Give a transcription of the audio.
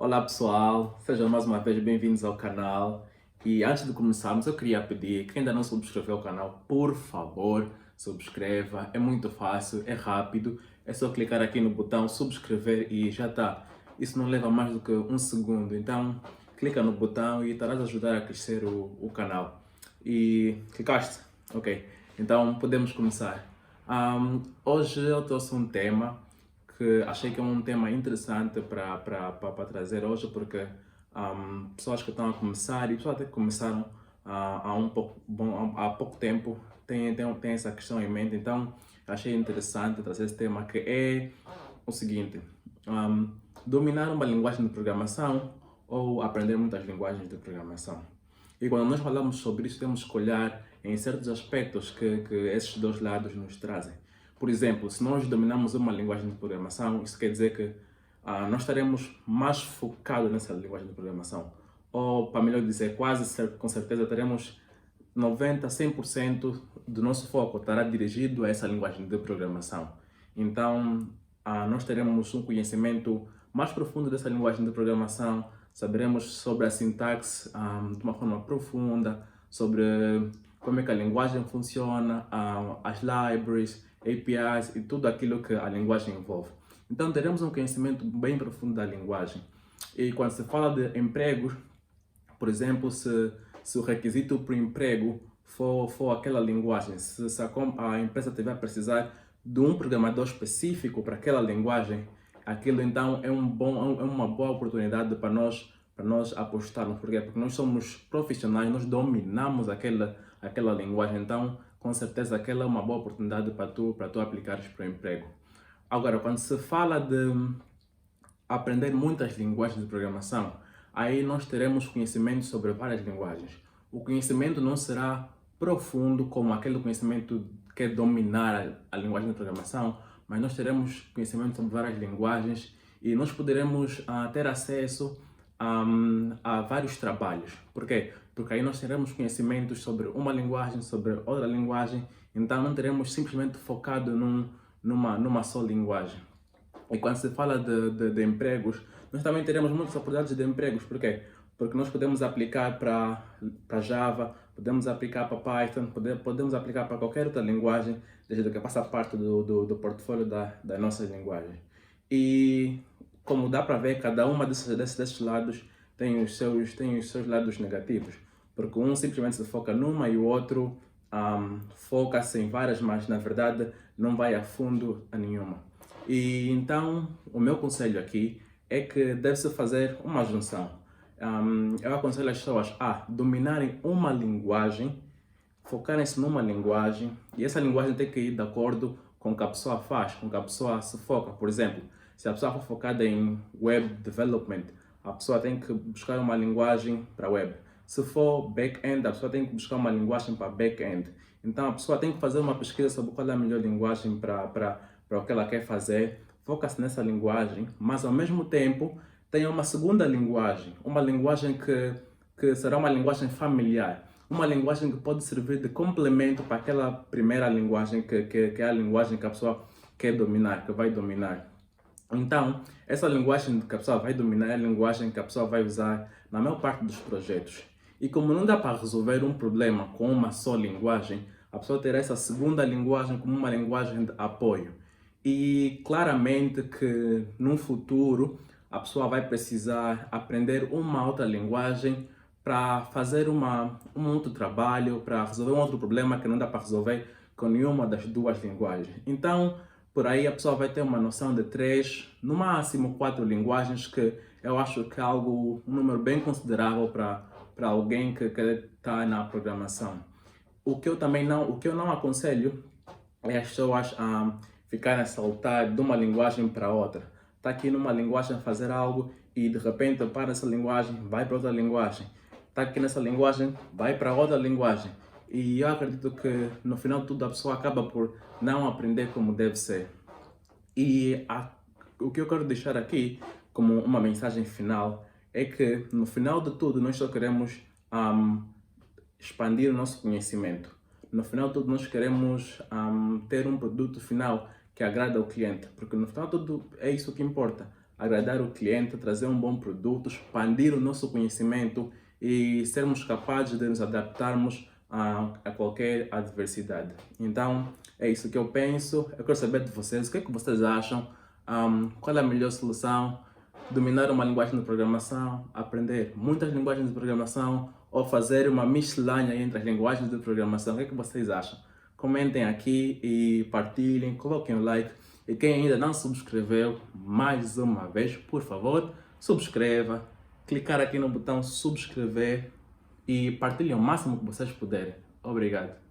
Olá pessoal, sejam mais uma vez bem-vindos ao canal. E antes de começarmos, eu queria pedir que ainda não subscreveu o canal, por favor, subscreva. É muito fácil, é rápido, é só clicar aqui no botão subscrever e já está. Isso não leva mais do que um segundo, então clica no botão e estarás a ajudar a crescer o canal. E clicaste? Ok, então podemos começar. Hoje eu trouxe um tema que achei que é um tema interessante para trazer hoje, porque pessoas que estão a começar e pessoas até que começaram há pouco tempo têm essa questão em mente, então achei interessante trazer esse tema que é o seguinte: dominar uma linguagem de programação ou aprender muitas linguagens de programação. E quando nós falamos sobre isso, temos que olhar em certos aspectos que esses dois lados nos trazem. Por exemplo, se nós dominamos uma linguagem de programação, isso quer dizer que nós estaremos mais focados nessa linguagem de programação. Ou, para melhor dizer, com certeza teremos 90, 100% do nosso foco estará dirigido a essa linguagem de programação. Então, nós teremos um conhecimento mais profundo dessa linguagem de programação, saberemos sobre a sintaxe de uma forma profunda, sobre como é que a linguagem funciona, as libraries, APIs e tudo aquilo que a linguagem envolve. Então, teremos um conhecimento bem profundo da linguagem. E quando se fala de empregos, por exemplo, se o requisito para o emprego for aquela linguagem, se a empresa tiver a precisar de um programador específico para aquela linguagem, aquilo então é uma boa oportunidade para nós apostarmos. Por quê? Porque nós somos profissionais, nós dominamos aquela linguagem, então com certeza aquela é uma boa oportunidade para tu aplicares para o emprego. Agora, quando se fala de aprender muitas linguagens de programação, aí nós teremos conhecimento sobre várias linguagens. O conhecimento não será profundo como aquele conhecimento que é dominar a linguagem de programação, mas nós teremos conhecimento sobre várias linguagens e nós poderemos ter acesso a vários trabalhos. Por quê? Porque aí nós teremos conhecimentos sobre uma linguagem, sobre outra linguagem, então não teremos simplesmente focado numa só linguagem. E quando se fala de empregos, nós também teremos muitas oportunidades de empregos. Por quê? Porque nós podemos aplicar para Java, podemos aplicar para Python, podemos aplicar para qualquer outra linguagem, desde que faça parte do portfólio da nossa linguagem. E como dá para ver, cada uma desses lados tem os seus lados negativos. Porque um simplesmente se foca numa e o outro foca-se em várias, mas na verdade não vai a fundo a nenhuma. E então, o meu conselho aqui é que deve-se fazer uma junção. Eu aconselho as pessoas a dominarem uma linguagem, focarem-se numa linguagem, e essa linguagem tem que ir de acordo com o que a pessoa faz, com o que a pessoa se foca. Por exemplo, se a pessoa for focada em web development, a pessoa tem que buscar uma linguagem para web. Se for back-end, a pessoa tem que buscar uma linguagem para back-end. Então, a pessoa tem que fazer uma pesquisa sobre qual é a melhor linguagem para o que ela quer fazer, foca-se nessa linguagem, mas ao mesmo tempo tem uma segunda linguagem, uma linguagem que será uma linguagem familiar, uma linguagem que pode servir de complemento para aquela primeira linguagem que é a linguagem que a pessoa quer dominar, que vai dominar. Então, essa linguagem que a pessoa vai dominar é a linguagem que a pessoa vai usar na maior parte dos projetos. E como não dá para resolver um problema com uma só linguagem, a pessoa terá essa segunda linguagem como uma linguagem de apoio. E claramente que no futuro a pessoa vai precisar aprender uma outra linguagem para fazer um outro trabalho, para resolver um outro problema que não dá para resolver com nenhuma das duas linguagens. Então, por aí a pessoa vai ter uma noção de 3, no máximo 4 linguagens, que eu acho que é um número bem considerável para alguém que está na programação. O que eu não aconselho é as pessoas a ficarem a saltar de uma linguagem para outra. Está aqui numa linguagem a fazer algo e de repente para essa linguagem, vai para outra linguagem. Está aqui nessa linguagem, vai para outra linguagem. E eu acredito que no final de tudo a pessoa acaba por não aprender como deve ser. E o que eu quero deixar aqui como uma mensagem final é que no final de tudo nós só queremos expandir o nosso conhecimento. No final de tudo nós queremos ter um produto final que agrada ao cliente, porque no final de tudo é isso que importa, agradar o cliente, trazer um bom produto, expandir o nosso conhecimento e sermos capazes de nos adaptarmos a qualquer adversidade. Então, é isso que eu penso. Eu quero saber de vocês, o que é que vocês acham? Qual é a melhor solução? Dominar uma linguagem de programação, aprender muitas linguagens de programação ou fazer uma miscelânea entre as linguagens de programação? O que é que vocês acham? Comentem aqui e partilhem, coloquem o like. E quem ainda não subscreveu, mais uma vez, por favor, subscreva. Clicar aqui no botão subscrever e partilhem o máximo que vocês puderem. Obrigado.